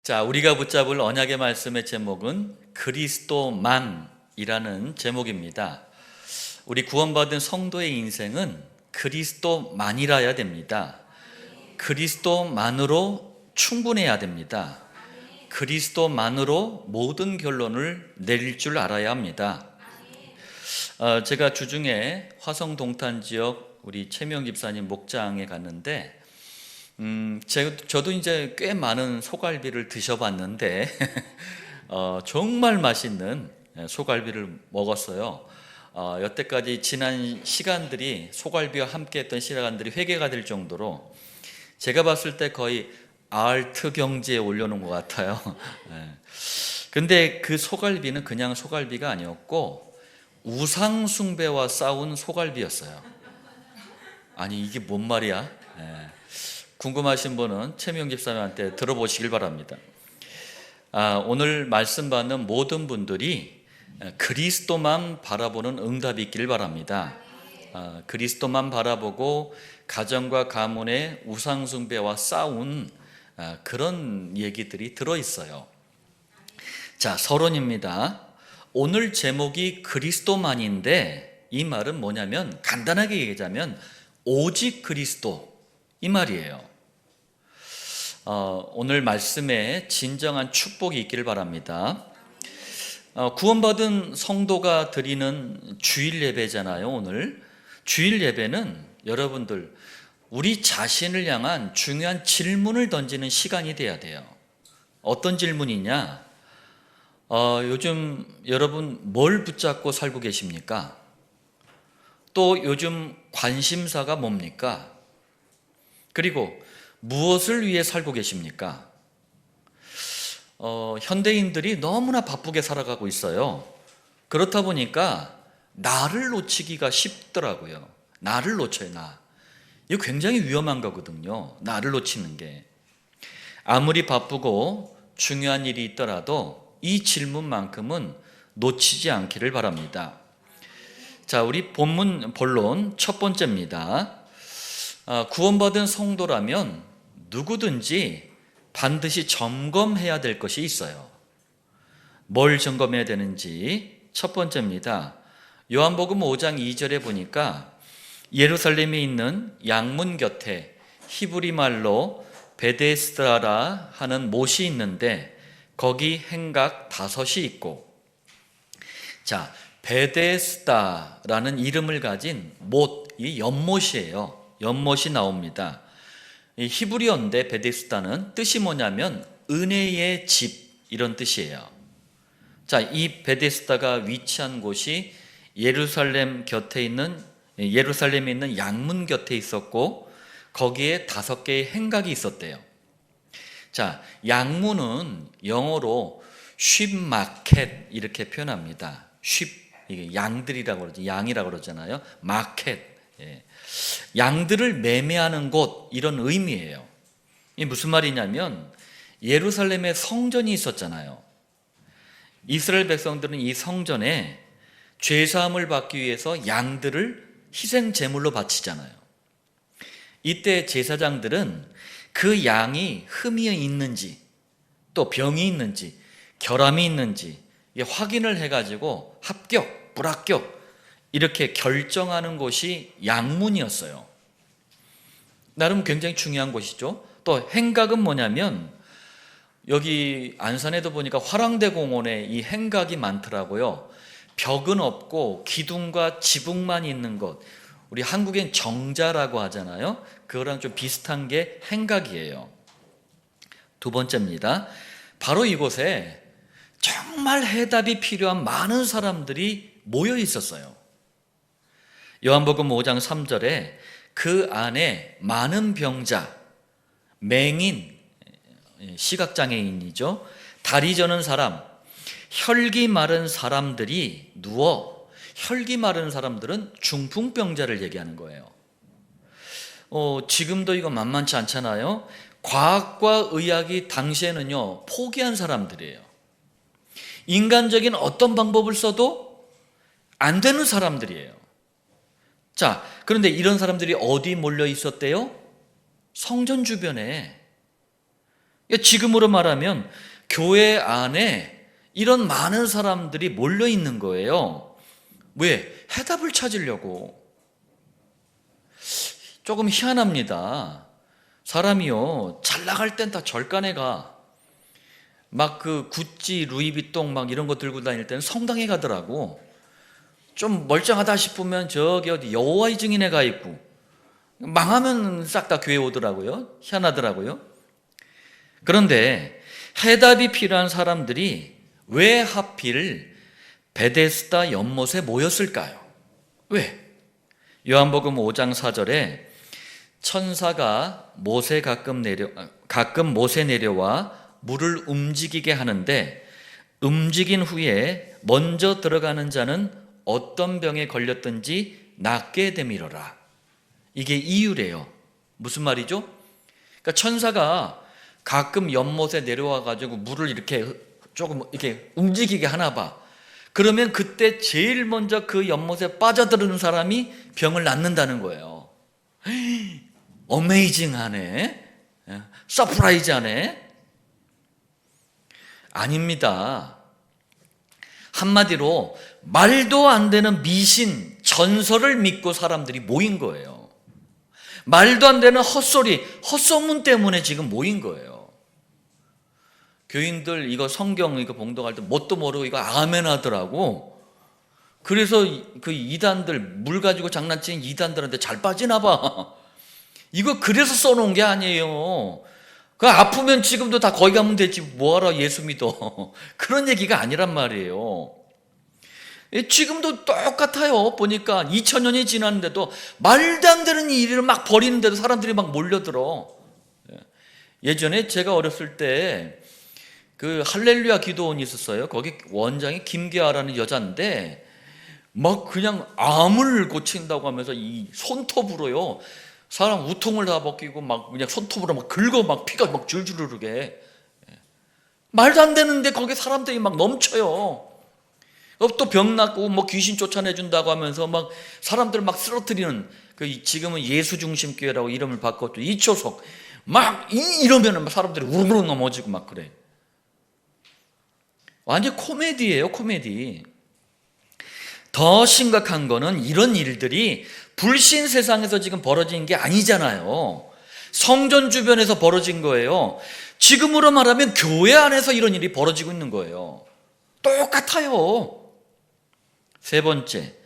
자, 우리가 붙잡을 언약의 말씀의 제목은 그리스도만이라는 제목입니다. 우리 구원받은 성도의 인생은 그리스도만이라야 됩니다. 그리스도만으로 충분해야 됩니다. 그리스도만으로 모든 결론을 내릴 줄 알아야 합니다. 제가 주중에 화성 동탄 지역 우리 최명 집사님 목장에 갔는데 저도 이제 꽤 많은 소갈비를 드셔봤는데 정말 맛있는 소갈비를 먹었어요. 여태까지 지난 시간들이 소갈비와 함께 했던 시간들이 회개가 될 정도로 제가 봤을 때 거의 아트 경지에 올려놓은 것 같아요. 근데 그 소갈비는 그냥 소갈비가 아니었고 우상 숭배와 싸운 소갈비였어요. 아니 이게 뭔 말이야? 궁금하신 분은 최명 집사님한테 들어보시길 바랍니다. 오늘 말씀 받는 모든 분들이 그리스도만 바라보는 응답이 있길 바랍니다. 그리스도만 바라보고 가정과 가문의 우상숭배와 싸운 그런 얘기들이 들어있어요. 자, 서론입니다. 오늘 제목이 그리스도만인데 이 말은 뭐냐면 간단하게 얘기하자면 오직 그리스도 이 말이에요. 오늘 말씀에 진정한 축복이 있기를 바랍니다. 구원받은 성도가 드리는 주일 예배잖아요. 오늘 주일 예배는 여러분들 우리 자신을 향한 중요한 질문을 던지는 시간이 돼야 돼요. 어떤 질문이냐? 요즘 여러분 뭘 붙잡고 살고 계십니까? 또 요즘 관심사가 뭡니까? 그리고 무엇을 위해 살고 계십니까? 현대인들이 너무나 바쁘게 살아가고 있어요. 그렇다 보니까 나를 놓치기가 쉽더라고요. 나를 놓쳐요, 나. 이거 굉장히 위험한 거거든요. 나를 놓치는 게. 아무리 바쁘고 중요한 일이 있더라도 이 질문만큼은 놓치지 않기를 바랍니다. 자, 우리 본문 본론 첫 번째입니다. 구원받은 성도라면 누구든지 반드시 점검해야 될 것이 있어요. 뭘 점검해야 되는지 첫 번째입니다. 요한복음 5장 2절에 보니까 예루살렘에 있는 양문 곁에 히브리 말로 베데스다라 하는 못이 있는데 거기 행각 5이 있고, 자, 베데스다라는 이름을 가진 못, 이 연못이에요. 연못이 나옵니다. 이 히브리어인데 베데스다는 뜻이 뭐냐면 은혜의 집 이런 뜻이에요. 자, 이 베데스다가 위치한 곳이 예루살렘에 있는 양문 곁에 있었고 거기에 5개의 행각이 있었대요. 자, 양문은 영어로 sheep market 이렇게 표현합니다. sheep, 이게 양들이라고 그러죠. 양이라고 그러잖아요. 마켓. 양들을 매매하는 곳 이런 의미예요. 이게 무슨 말이냐면 예루살렘에 성전이 있었잖아요. 이스라엘 백성들은 이 성전에 죄사함을 받기 위해서 양들을 희생 제물로 바치잖아요. 이때 제사장들은 그 양이 흠이 있는지 또 병이 있는지 결함이 있는지 확인을 해가지고 합격, 불합격 이렇게 결정하는 곳이 양문이었어요. 나름 굉장히 중요한 곳이죠. 또 행각은 뭐냐면 여기 안산에도 보니까 화랑대 공원에 이 행각이 많더라고요. 벽은 없고 기둥과 지붕만 있는 것, 우리 한국엔 정자라고 하잖아요. 그거랑 좀 비슷한 게 행각이에요. 두 번째입니다. 바로 이곳에 정말 해답이 필요한 많은 사람들이 모여 있었어요. 요한복음 5장 3절에 그 안에 많은 병자, 맹인, 시각장애인이죠. 다리 저는 사람, 혈기 마른 사람들이 누워, 혈기 마른 사람들은 중풍병자를 얘기하는 거예요. 지금도 이거 만만치 않잖아요. 과학과 의학이 당시에는요 포기한 사람들이에요. 인간적인 어떤 방법을 써도 안 되는 사람들이에요. 자, 그런데 이런 사람들이 어디 몰려 있었대요? 성전 주변에. 지금으로 말하면 교회 안에 이런 많은 사람들이 몰려 있는 거예요. 왜? 해답을 찾으려고. 조금 희한합니다. 사람이요, 잘 나갈 땐 다 절간에 가. 막 그 구찌, 루이비통 막 이런 거 들고 다닐 때는 성당에 가더라고. 좀 멀쩡하다 싶으면 저기 어디 여호와의 증인에 가 있고, 망하면 싹 다 교회 오더라고요. 희한하더라고요. 그런데 해답이 필요한 사람들이 왜 하필 베데스다 연못에 모였을까요? 왜? 요한복음 5장 4절에 천사가 가끔 못에 내려와 물을 움직이게 하는데 움직인 후에 먼저 들어가는 자는 어떤 병에 걸렸든지 낫게 되밀어라. 이게 이유래요. 무슨 말이죠? 그러니까 천사가 가끔 연못에 내려와 가지고 물을 이렇게 조금 이렇게 움직이게 하나 봐. 그러면 그때 제일 먼저 그 연못에 빠져들는 사람이 병을 낫는다는 거예요. 어메이징하네. 서프라이즈하네. 아닙니다. 한마디로 말도 안 되는 미신, 전설을 믿고 사람들이 모인 거예요. 말도 안 되는 헛소리, 헛소문 때문에 지금 모인 거예요. 교인들 이거 성경 이거 봉독할 때 뭣도 모르고 이거 아멘 하더라고. 그래서 그 이단들, 물 가지고 장난치는 이단들한테 잘 빠지나 봐. 이거 그래서 써놓은 게 아니에요. 그 아프면 지금도 다 거기 가면 되지 뭐하러 예수 믿어. 그런 얘기가 아니란 말이에요. 지금도 똑같아요. 보니까 2000년이 지났는데도 말도 안 되는 일을 막 벌이는데도 사람들이 막 몰려들어. 예전에 제가 어렸을 때 그 할렐루야 기도원이 있었어요. 거기 원장이 김계아라는 여자인데 막 그냥 암을 고친다고 하면서 이 손톱으로요 사람 우통을 다 벗기고 막 그냥 손톱으로 막 긁어 막 피가 막 줄줄 흐르게. 말도 안 되는데 거기 사람들이 막 넘쳐요. 또 병 낫고 뭐 귀신 쫓아내준다고 하면서 막 사람들 막 쓰러뜨리는 그 지금은 예수중심교회라고 이름을 바꿨죠. 이초석 막 이러면 사람들이 우르르 넘어지고 막 그래. 완전 코미디예요, 코미디. 더 심각한 거는 이런 일들이 불신 세상에서 지금 벌어진 게 아니잖아요. 성전 주변에서 벌어진 거예요. 지금으로 말하면 교회 안에서 이런 일이 벌어지고 있는 거예요. 똑같아요. 세 번째,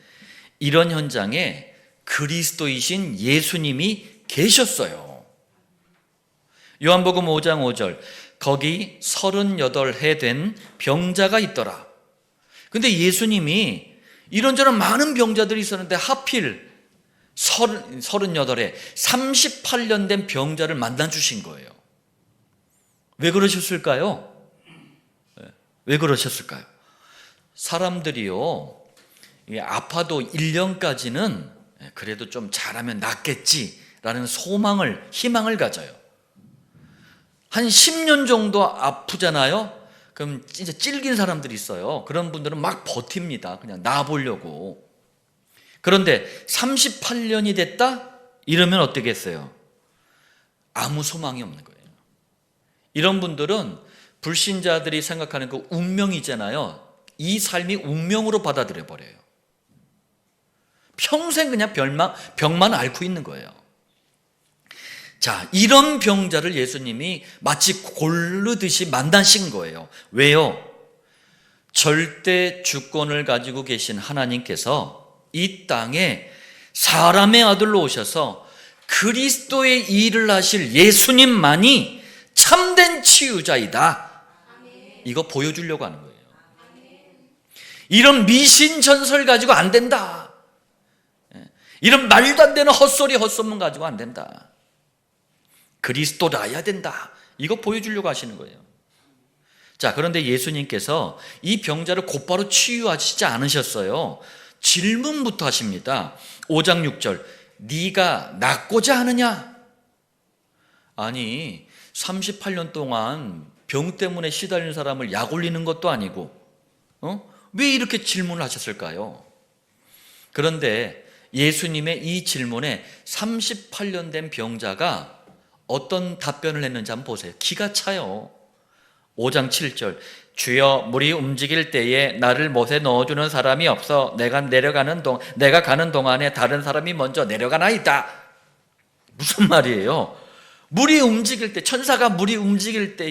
이런 현장에 그리스도이신 예수님이 계셨어요. 요한복음 5장 5절, 거기 38해 된 병자가 있더라. 근데 예수님이 이런저런 많은 병자들이 있었는데 하필 38에 38년 된 병자를 만나주신 거예요. 왜 그러셨을까요? 왜 그러셨을까요? 사람들이요, 아파도 1년까지는 그래도 좀 잘하면 낫겠지라는 소망을, 희망을 가져요. 한 10년 정도 아프잖아요? 그럼 진짜 찔긴 사람들이 있어요. 그런 분들은 막 버팁니다. 그냥 나아보려고. 그런데 38년이 됐다? 이러면 어떻겠어요? 아무 소망이 없는 거예요. 이런 분들은 불신자들이 생각하는 그 운명이잖아요. 이 삶이 운명으로 받아들여 버려요. 평생 그냥 병만 앓고 있는 거예요. 자, 이런 병자를 예수님이 마치 고르듯이 만나신 거예요. 왜요? 절대 주권을 가지고 계신 하나님께서 이 땅에 사람의 아들로 오셔서 그리스도의 일을 하실 예수님만이 참된 치유자이다. 이거 보여주려고 하는 거예요. 이런 미신 전설 가지고 안 된다. 이런 말도 안 되는 헛소리 헛소문 가지고 안 된다. 그리스도라야 된다. 이거 보여주려고 하시는 거예요. 자, 그런데 예수님께서 이 병자를 곧바로 치유하시지 않으셨어요. 질문부터 하십니다. 5장 6절, 네가 낫고자 하느냐? 아니, 38년 동안 병 때문에 시달리는 사람을 약 올리는 것도 아니고 왜 이렇게 질문을 하셨을까요? 그런데 예수님의 이 질문에 38년 된 병자가 어떤 답변을 했는지 한번 보세요. 기가 차요. 5장 7절 주여 물이 움직일 때에 나를 못에 넣어주는 사람이 없어 내가 가는 동안에 다른 사람이 먼저 내려가나이다. 무슨 말이에요? 물이 움직일 때, 천사가 물을 움직일 때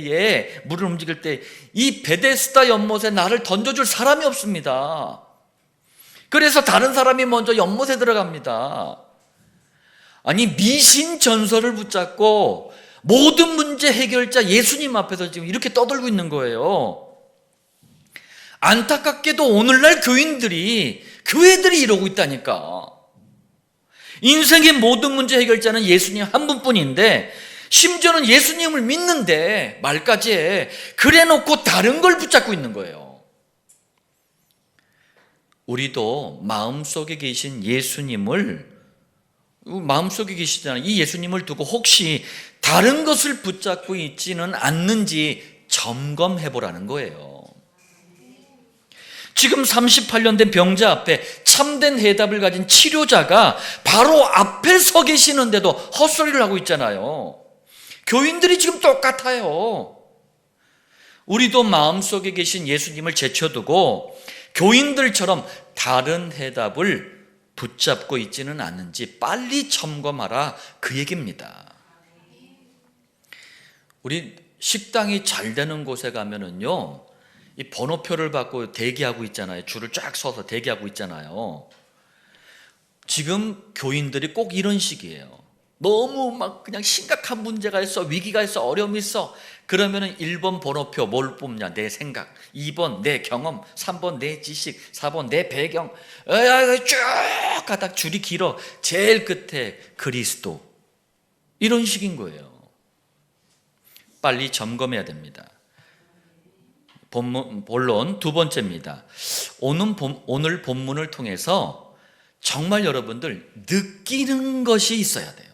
이 베데스다 연못에 나를 던져줄 사람이 없습니다. 그래서 다른 사람이 먼저 연못에 들어갑니다. 아니, 미신 전설을 붙잡고 모든 문제 해결자 예수님 앞에서 지금 이렇게 떠들고 있는 거예요. 안타깝게도 오늘날 교회들이 이러고 있다니까. 인생의 모든 문제 해결자는 예수님 한 분뿐인데, 심지어는 예수님을 믿는데 말까지 해. 그래 놓고 다른 걸 붙잡고 있는 거예요. 우리도 마음속에 계신 예수님을, 마음속에 계시잖아요. 이 예수님을 두고 혹시 다른 것을 붙잡고 있지는 않는지 점검해 보라는 거예요. 지금 38년 된 병자 앞에 참된 해답을 가진 치료자가 바로 앞에 서 계시는데도 헛소리를 하고 있잖아요. 교인들이 지금 똑같아요. 우리도 마음속에 계신 예수님을 제쳐두고 교인들처럼 다른 해답을 붙잡고 있지는 않는지 빨리 점검하라, 그 얘기입니다. 우리 식당이 잘 되는 곳에 가면은요, 이 번호표를 받고 대기하고 있잖아요. 줄을 쫙 서서 대기하고 있잖아요. 지금 교인들이 꼭 이런 식이에요. 너무 막 그냥 심각한 문제가 있어, 위기가 있어, 어려움이 있어. 그러면은 1번 번호표 뭘 뽑냐? 내 생각. 2번 내 경험. 3번 내 지식. 4번 내 배경. 쭉 가다 줄이 길어. 제일 끝에 그리스도. 이런 식인 거예요. 빨리 점검해야 됩니다. 본론 두 번째입니다. 오늘 본문을 통해서 정말 여러분들 느끼는 것이 있어야 돼요.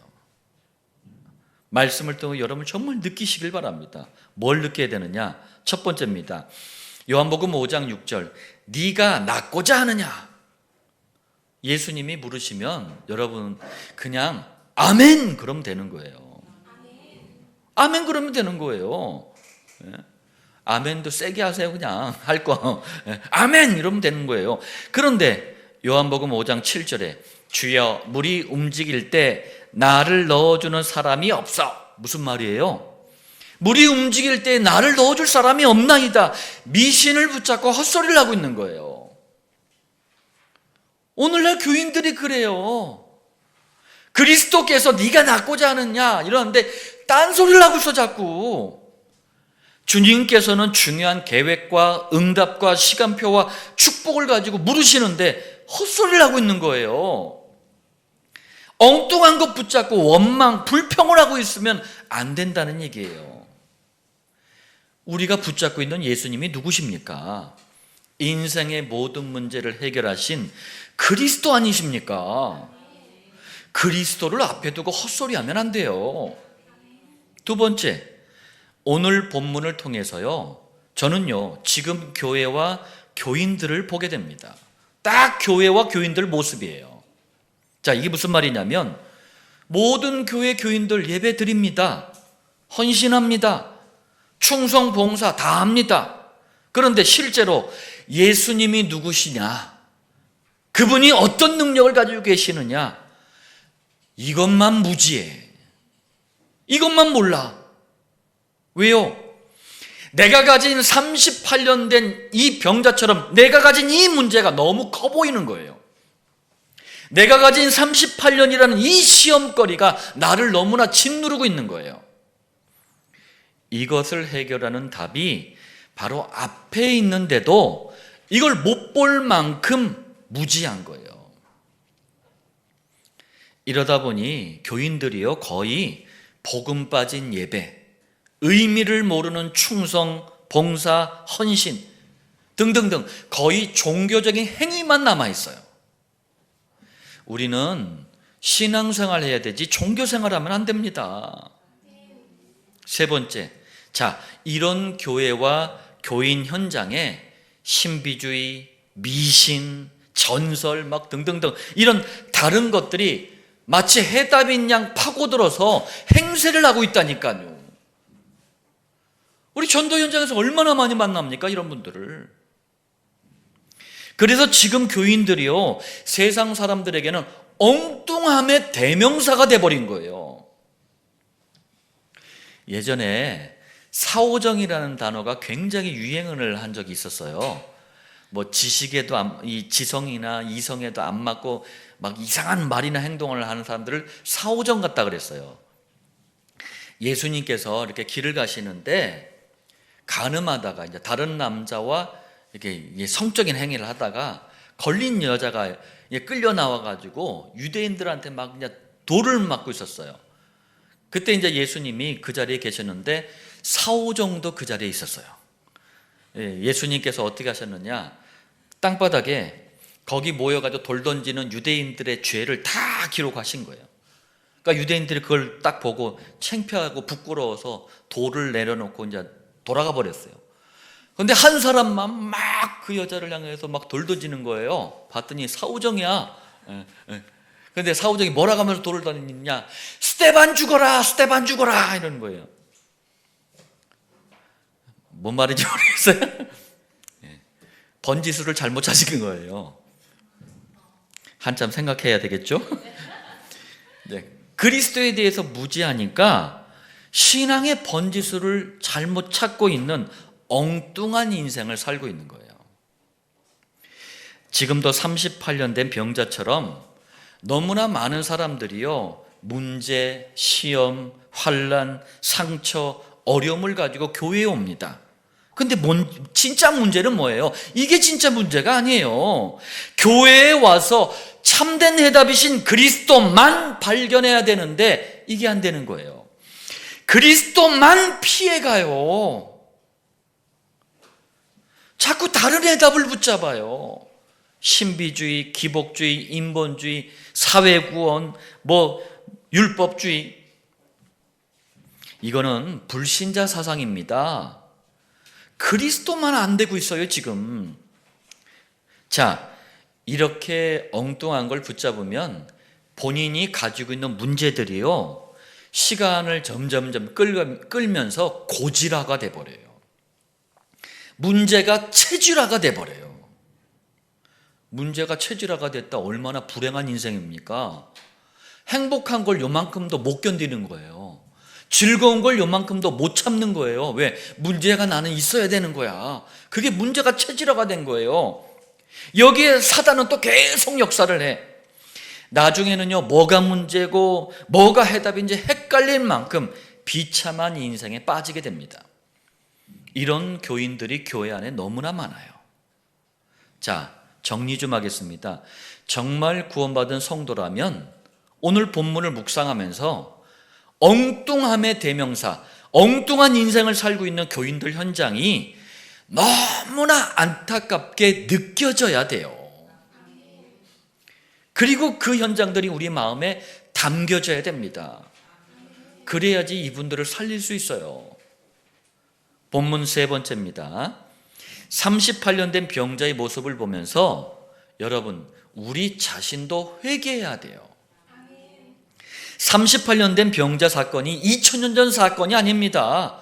말씀을 통해 여러분 정말 느끼시길 바랍니다. 뭘 느껴야 되느냐? 첫 번째입니다. 요한복음 5장 6절 네가 낫고자 하느냐? 예수님이 물으시면 여러분 그냥 아멘 그러면 되는 거예요. 아멘 그러면 되는 거예요. 아멘도 세게 하세요. 그냥 할 거 아멘 이러면 되는 거예요. 그런데 요한복음 5장 7절에 주여 물이 움직일 때 나를 넣어주는 사람이 없어. 무슨 말이에요? 물이 움직일 때 나를 넣어줄 사람이 없나이다. 미신을 붙잡고 헛소리를 하고 있는 거예요. 오늘날 교인들이 그래요. 그리스도께서 네가 낫고자 하느냐 이러는데 딴소리를 하고 있어 자꾸. 주님께서는 중요한 계획과 응답과 시간표와 축복을 가지고 물으시는데 헛소리를 하고 있는 거예요. 엉뚱한 것 붙잡고 원망, 불평을 하고 있으면 안 된다는 얘기예요. 우리가 붙잡고 있는 예수님이 누구십니까? 인생의 모든 문제를 해결하신 그리스도 아니십니까? 그리스도를 앞에 두고 헛소리하면 안 돼요. 두 번째, 오늘 본문을 통해서요, 저는요 지금 교회와 교인들을 보게 됩니다. 딱 교회와 교인들 모습이에요. 자, 이게 무슨 말이냐면 모든 교회 교인들 예배 드립니다. 헌신합니다. 충성 봉사 다 합니다. 그런데 실제로 예수님이 누구시냐, 그분이 어떤 능력을 가지고 계시느냐, 이것만 무지해. 이것만 몰라. 왜요? 내가 가진 38년 된 이 병자처럼 내가 가진 이 문제가 너무 커 보이는 거예요. 내가 가진 38년이라는 이 시험거리가 나를 너무나 짓누르고 있는 거예요. 이것을 해결하는 답이 바로 앞에 있는데도 이걸 못 볼 만큼 무지한 거예요. 이러다 보니 교인들이요 거의 복음 빠진 예배, 의미를 모르는 충성, 봉사, 헌신 등등등 거의 종교적인 행위만 남아있어요. 우리는 신앙생활 해야 되지 종교생활하면 안 됩니다. 세 번째, 자, 이런 교회와 교인 현장에 신비주의, 미신, 전설 막 등등등 이런 다른 것들이 마치 해답인 양 파고들어서 행세를 하고 있다니까요. 우리 전도 현장에서 얼마나 많이 만납니까? 이런 분들을. 그래서 지금 교인들이요, 세상 사람들에게는 엉뚱함의 대명사가 돼버린 거예요. 예전에 사오정이라는 단어가 굉장히 유행을 한 적이 있었어요. 뭐 지식에도 이 지성이나 이성에도 안 맞고 막 이상한 말이나 행동을 하는 사람들을 사오정 같다 그랬어요. 예수님께서 이렇게 길을 가시는데 간음하다가 이제 다른 남자와 이렇게 성적인 행위를 하다가 걸린 여자가 끌려 나와 가지고 유대인들한테 막 그냥 돌을 맞고 있었어요. 그때 이제 예수님이 그 자리에 계셨는데 사오정도 그 자리에 있었어요. 예수님께서 어떻게 하셨느냐, 땅바닥에 거기 모여가지고 돌 던지는 유대인들의 죄를 다 기록하신 거예요. 그러니까 유대인들이 그걸 딱 보고 창피하고 부끄러워서 돌을 내려놓고 이제 돌아가 버렸어요. 그런데 한 사람만 막 그 여자를 향해서 막 돌 던지는 거예요. 봤더니 사오정이야. 그런데 사오정이 뭐라고 하면서 돌을 던지냐, 스데반 죽어라, 스데반 죽어라 이러는 거예요. 뭔 말인지 모르겠어요. 번지수를 잘못 찾은 거예요. 한참 생각해야 되겠죠? 네. 그리스도에 대해서 무지하니까 신앙의 번지수를 잘못 찾고 있는 엉뚱한 인생을 살고 있는 거예요. 지금도 38년 된 병자처럼 너무나 많은 사람들이요, 문제, 시험, 환난, 상처, 어려움을 가지고 교회에 옵니다. 근데 진짜 문제는 뭐예요? 이게 진짜 문제가 아니에요. 교회에 와서 참된 해답이신 그리스도만 발견해야 되는데 이게 안 되는 거예요. 그리스도만 피해가요. 자꾸 다른 해답을 붙잡아요. 신비주의, 기복주의, 인본주의, 사회구원, 율법주의. 이거는 불신자 사상입니다. 그리스도만 안 되고 있어요, 지금. 자, 이렇게 엉뚱한 걸 붙잡으면 본인이 가지고 있는 문제들이요, 시간을 점점점 끌면서 고질화가 돼버려요. 문제가 체질화가 돼버려요. 문제가 체질화가 됐다 얼마나 불행한 인생입니까? 행복한 걸 요만큼도 못 견디는 거예요. 즐거운 걸 요만큼도 못 참는 거예요. 왜? 문제가 나는 있어야 되는 거야. 그게 문제가 체질화가 된 거예요. 여기에 사단은 또 계속 역사를 해. 나중에는요, 뭐가 문제고 뭐가 해답인지 헷갈릴 만큼 비참한 인생에 빠지게 됩니다. 이런 교인들이 교회 안에 너무나 많아요. 자, 정리 좀 하겠습니다. 정말 구원받은 성도라면 오늘 본문을 묵상하면서 엉뚱함의 대명사, 엉뚱한 인생을 살고 있는 교인들 현장이 너무나 안타깝게 느껴져야 돼요. 그리고 그 현장들이 우리 마음에 담겨져야 됩니다. 그래야지 이분들을 살릴 수 있어요. 본문 세 번째입니다. 38년 된 병자의 모습을 보면서 여러분, 우리 자신도 회개해야 돼요. 38년 된 병자 사건이 2000년 전 사건이 아닙니다.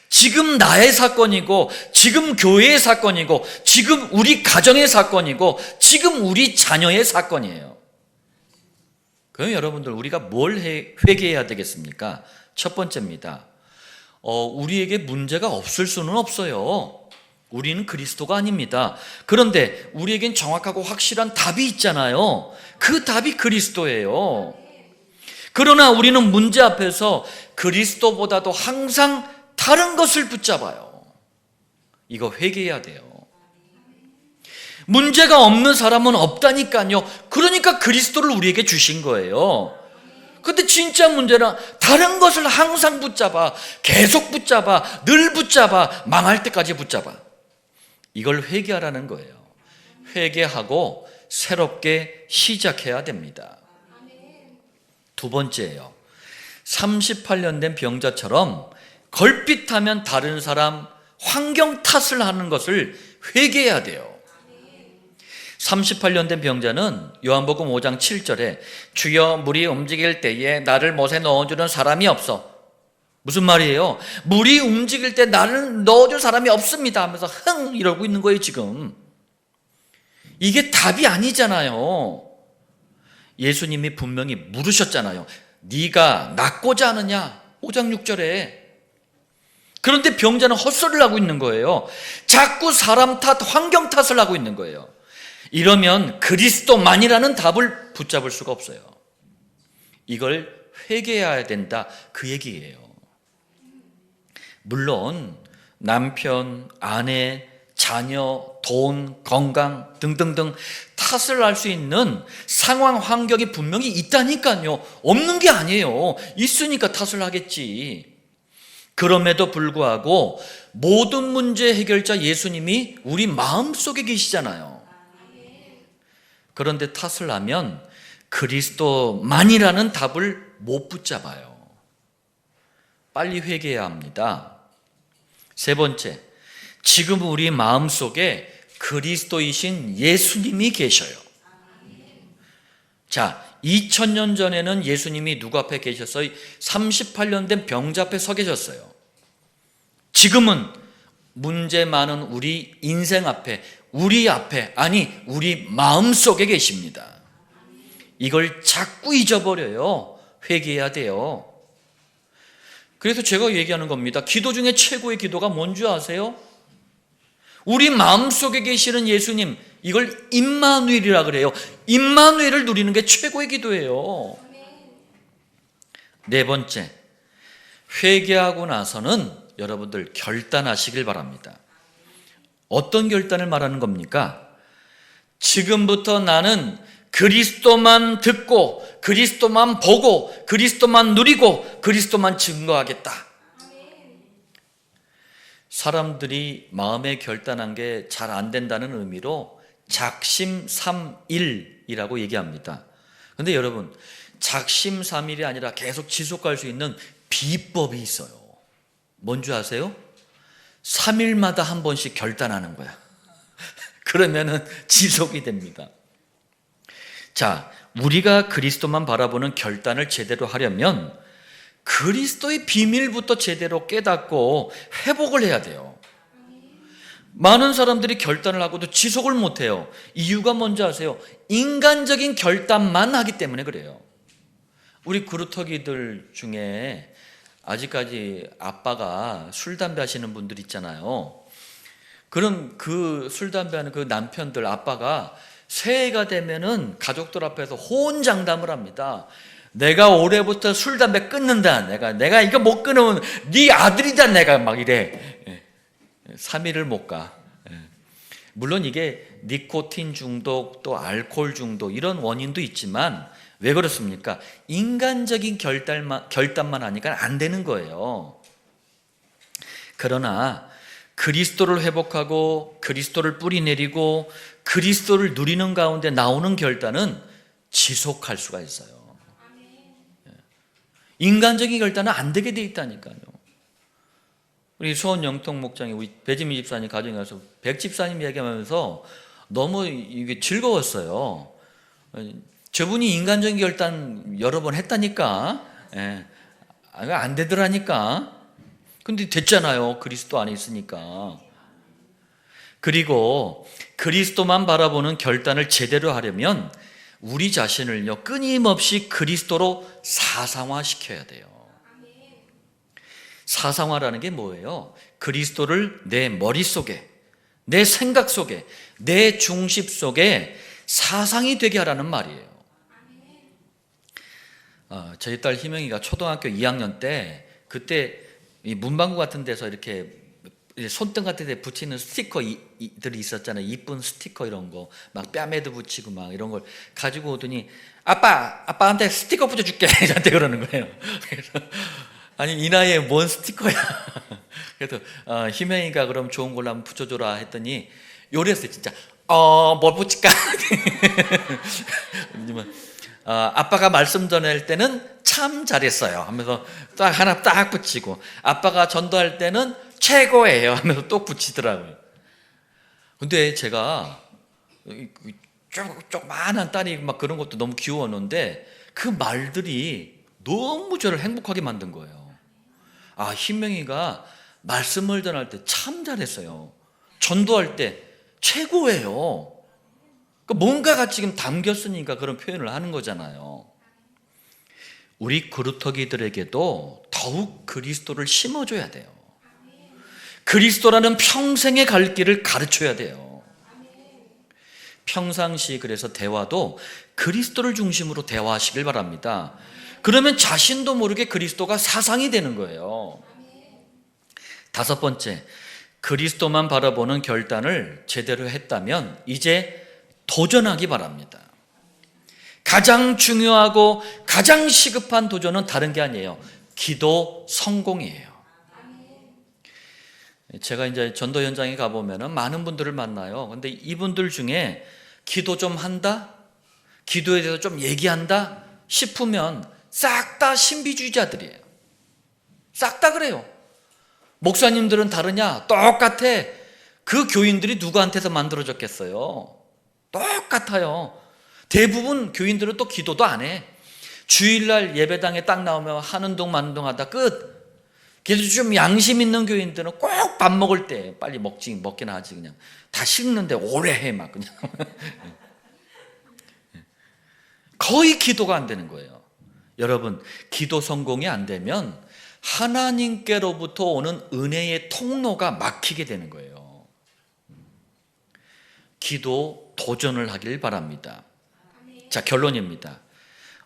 지금 나의 사건이고, 지금 교회의 사건이고, 지금 우리 가정의 사건이고, 지금 우리 자녀의 사건이에요. 그럼 여러분들, 우리가 뭘 회개해야 되겠습니까? 첫 번째입니다. 우리에게 문제가 없을 수는 없어요. 우리는 그리스도가 아닙니다. 그런데 우리에겐 정확하고 확실한 답이 있잖아요. 그 답이 그리스도예요. 그러나 우리는 문제 앞에서 그리스도보다도 항상 다른 것을 붙잡아요. 이거 회개해야 돼요. 문제가 없는 사람은 없다니까요. 그러니까 그리스도를 우리에게 주신 거예요. 근데 진짜 문제는 다른 것을 항상 붙잡아, 계속 붙잡아, 늘 붙잡아, 망할 때까지 붙잡아. 이걸 회개하라는 거예요. 회개하고 새롭게 시작해야 됩니다. 두 번째예요. 38년 된 병자처럼 걸핏하면 다른 사람, 환경 탓을 하는 것을 회개해야 돼요. 38년 된 병자는 요한복음 5장 7절에 주여 물이 움직일 때에 나를 못에 넣어주는 사람이 없어. 무슨 말이에요? 물이 움직일 때 나를 넣어줄 사람이 없습니다 하면서 흥 이러고 있는 거예요 지금. 이게 답이 아니잖아요. 예수님이 분명히 물으셨잖아요. 네가 낫고자 하느냐? 5장 6절에. 그런데 병자는 헛소리를 하고 있는 거예요. 자꾸 사람 탓, 환경 탓을 하고 있는 거예요. 이러면 그리스도만이라는 답을 붙잡을 수가 없어요. 이걸 회개해야 된다 그 얘기예요. 물론 남편, 아내, 자녀, 돈, 건강 등등등 탓을 할 수 있는 상황, 환경이 분명히 있다니까요. 없는 게 아니에요. 있으니까 탓을 하겠지. 그럼에도 불구하고 모든 문제 해결자 예수님이 우리 마음속에 계시잖아요. 그런데 탓을 하면 그리스도만이라는 답을 못 붙잡아요. 빨리 회개해야 합니다. 세 번째, 지금 우리 마음속에 그리스도이신 예수님이 계셔요. 자, 2000년 전에는 예수님이 누구 앞에 계셔서 38년 된 병자 앞에 서 계셨어요. 지금은 문제 많은 우리 인생 앞에, 우리 앞에, 아니 우리 마음속에 계십니다. 이걸 자꾸 잊어버려요. 회개해야 돼요. 그래서 제가 얘기하는 겁니다. 기도 중에 최고의 기도가 뭔지 아세요? 우리 마음속에 계시는 예수님, 이걸 임마누엘이라 그래요. 임마누엘을 누리는 게 최고의 기도예요. 네 번째, 회개하고 나서는 여러분들 결단하시길 바랍니다. 어떤 결단을 말하는 겁니까? 지금부터 나는 그리스도만 듣고 그리스도만 보고 그리스도만 누리고 그리스도만 증거하겠다. 사람들이 마음에 결단한 게 잘 안 된다는 의미로 작심삼일이라고 얘기합니다. 그런데 여러분, 작심삼일이 아니라 계속 지속할 수 있는 비법이 있어요. 뭔지 아세요? 3일마다 한 번씩 결단하는 거야. 그러면은 지속이 됩니다. 자, 우리가 그리스도만 바라보는 결단을 제대로 하려면 그리스도의 비밀부터 제대로 깨닫고 회복을 해야 돼요. 많은 사람들이 결단을 하고도 지속을 못해요. 이유가 뭔지 아세요? 인간적인 결단만 하기 때문에 그래요. 우리 그루터기들 중에 아직까지 아빠가 술, 담배 하시는 분들 있잖아요. 그럼 그 술, 담배 하는 그 남편들, 아빠가 새해가 되면은 가족들 앞에서 호언장담을 합니다. 내가 올해부터 술, 담배 끊는다. 내가 이거 못 끊으면 네 아들이다. 내가 막 이래. 3일을 못 가. 물론 이게 니코틴 중독, 또 알코올 중독 이런 원인도 있지만 왜 그렇습니까? 인간적인 결단만 하니까 안 되는 거예요. 그러나 그리스도를 회복하고 그리스도를 뿌리내리고 그리스도를 누리는 가운데 나오는 결단은 지속할 수가 있어요. 인간적인 결단은 안 되게 돼 있다니까요. 우리 수원 영통 목장에 우리 배지미 집사님 가정에 가서 백 집사님 이야기하면서 너무 이게 즐거웠어요. 저분이 인간적인 결단 여러 번 했다니까. 안 되더라니까. 근데 됐잖아요. 그리스도 안에 있으니까. 그리고 그리스도만 바라보는 결단을 제대로 하려면 우리 자신을요, 끊임없이 그리스도로 사상화시켜야 돼요. 사상화라는 게 뭐예요? 그리스도를 내 머릿속에, 내 생각 속에, 내 중심 속에 사상이 되게 하라는 말이에요. 저희 딸 희명이가 초등학교 2학년 때 그때 이 문방구 같은 데서 이렇게 손등 같은 데 붙이는 스티커들이 있었잖아요. 이쁜 스티커 이런 거 막 뺨에도 붙이고 막 이런 걸 가지고 오더니 아빠한테 스티커 붙여줄게 저한테 그러는 거예요. 그래서 아니 이 나이에 뭔 스티커야. 그래서 희명이가 그럼 좋은 걸로 한번 붙여줘라 했더니 요랬어요. 진짜 뭘 붙일까. 아빠가 말씀 전할 때는 참 잘했어요 하면서 딱 하나 딱 붙이고, 아빠가 전도할 때는 최고예요 하면서 또 붙이더라고요. 근데 제가 조그만한 딸이 막 그런 것도 너무 귀여웠는데 그 말들이 너무 저를 행복하게 만든 거예요. 아, 희명이가 말씀을 전할 때 참 잘했어요. 전도할 때 최고예요. 뭔가가 지금 담겼으니까 그런 표현을 하는 거잖아요. 우리 그루터기들에게도 더욱 그리스도를 심어줘야 돼요. 그리스도라는 평생의 갈 길을 가르쳐야 돼요. 평상시 그래서 대화도 그리스도를 중심으로 대화하시길 바랍니다. 그러면 자신도 모르게 그리스도가 사상이 되는 거예요. 다섯 번째, 그리스도만 바라보는 결단을 제대로 했다면 이제 도전하기 바랍니다. 가장 중요하고 가장 시급한 도전은 다른 게 아니에요. 기도 성공이에요. 제가 이제 전도 현장에 가보면 많은 분들을 만나요. 근데 이분들 중에 기도 좀 한다? 기도에 대해서 좀 얘기한다? 싶으면 싹 다 신비주의자들이에요. 싹 다 그래요. 목사님들은 다르냐? 똑같아. 그 교인들이 누구한테서 만들어졌겠어요? 똑같아요. 대부분 교인들은 또 기도도 안 해. 주일날 예배당에 딱 나오면 하는 동 마는 동 하다 끝. 그래서 좀 양심 있는 교인들은 꼭 밥 먹을 때 빨리 먹긴 하지. 그냥 다 식는데 오래 해 막 그냥. 거의 기도가 안 되는 거예요. 여러분, 기도 성공이 안 되면 하나님께로부터 오는 은혜의 통로가 막히게 되는 거예요. 기도 도전을 하길 바랍니다. 자, 결론입니다.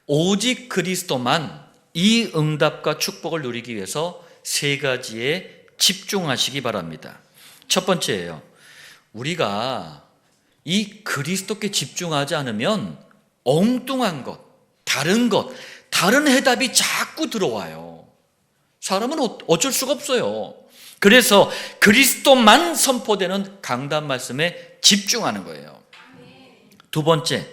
오직 그리스도만 이 응답과 축복을 누리기 위해서 세 가지에 집중하시기 바랍니다. 첫 번째예요. 우리가 이 그리스도께 집중하지 않으면 엉뚱한 것, 다른 해답이 자꾸 들어와요. 사람은 어쩔 수가 없어요. 그래서 그리스도만 선포되는 강단 말씀에 집중하는 거예요. 두 번째,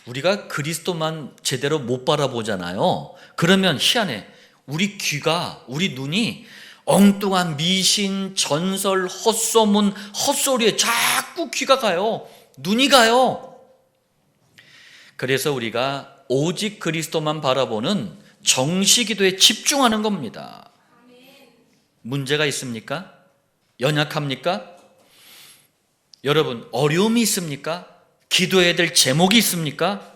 우리가 그리스도만 제대로 못 바라보잖아요. 그러면 희한해. 우리 귀가, 우리 눈이 엉뚱한 미신, 전설, 헛소문, 헛소리에 자꾸 귀가 가요. 눈이 가요. 그래서 우리가 오직 그리스도만 바라보는 정시기도에 집중하는 겁니다. 문제가 있습니까? 연약합니까? 여러분, 어려움이 있습니까? 기도해야 될 제목이 있습니까?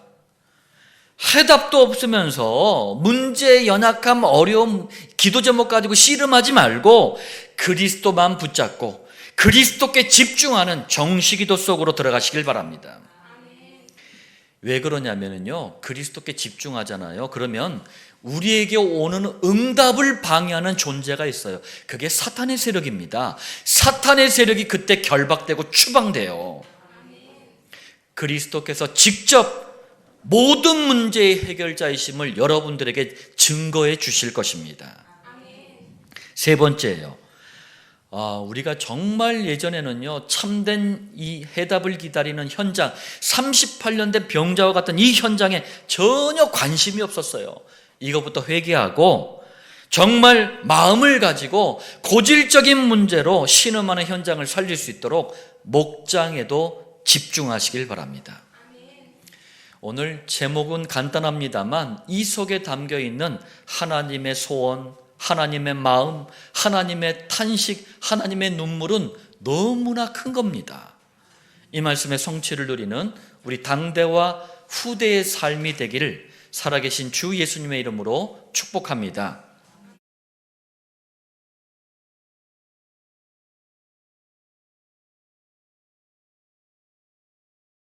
해답도 없으면서 문제, 연약함, 어려움, 기도 제목 가지고 씨름하지 말고 그리스도만 붙잡고 그리스도께 집중하는 정시기도 속으로 들어가시길 바랍니다. 왜 그러냐면요, 그리스도께 집중하잖아요. 그러면 우리에게 오는 응답을 방해하는 존재가 있어요. 그게 사탄의 세력입니다. 사탄의 세력이 그때 결박되고 추방돼요. 그리스도께서 직접 모든 문제의 해결자이심을 여러분들에게 증거해 주실 것입니다. 세 번째예요. 우리가 정말 예전에는요, 참된 이 해답을 기다리는 현장, 38년 된 병자와 같은 이 현장에 전혀 관심이 없었어요. 이것부터 회개하고 정말 마음을 가지고 고질적인 문제로 신음하는 현장을 살릴 수 있도록 목장에도 집중하시길 바랍니다. 오늘 제목은 간단합니다만 이 속에 담겨 있는 하나님의 소원, 하나님의 마음, 하나님의 탄식, 하나님의 눈물은 너무나 큰 겁니다. 이 말씀의 성취를 누리는 우리 당대와 후대의 삶이 되기를 살아계신 주 예수님의 이름으로 축복합니다.